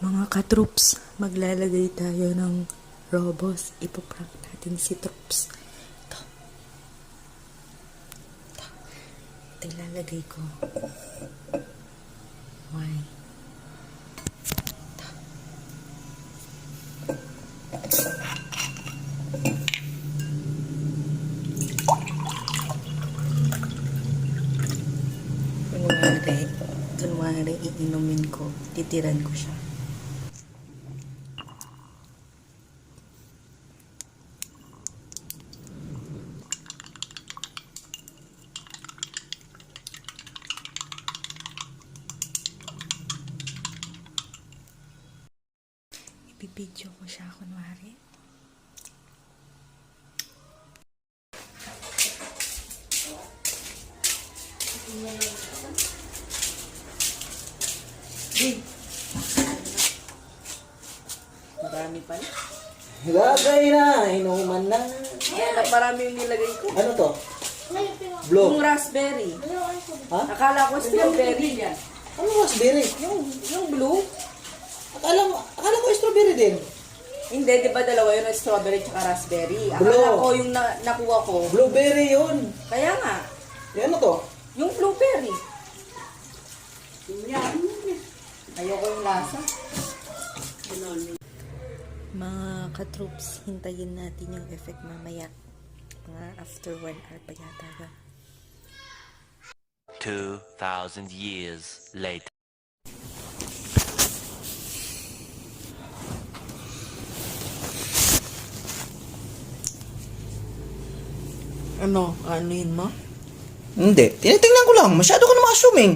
Mga ka-troops, maglalagay tayo ng robos. Ipaprank natin si troops. Ito. Ito ilalagay ko. Why? Kunwari, iinumin ko. Titiran ko siya. Ipipidyo ko siya, kunwari. Marami pa na. Lagay na, inuman na. Kaya parami yung nilagay ko. Ano to? Blue. Yung raspberry. Ha? Akala ko strawberry yan. Ano raspberry? Yung blue. Akala ko strawberry din. Hindi, di ba dalawa yun? Strawberry tsaka raspberry. Blue. Akala ko yung nakuha ko. Blueberry yun. Kaya nga, Yan ano to? yung blueberry. Ayoko yung lasa. Mga ka-troops, hintayin natin yung effect mamaya. Mga after 1 hour pa yata ba? 2,000 years later. Ano? Anuin mo? Hindi. Tinitingnan ko lang. Masyado ka naman assuming.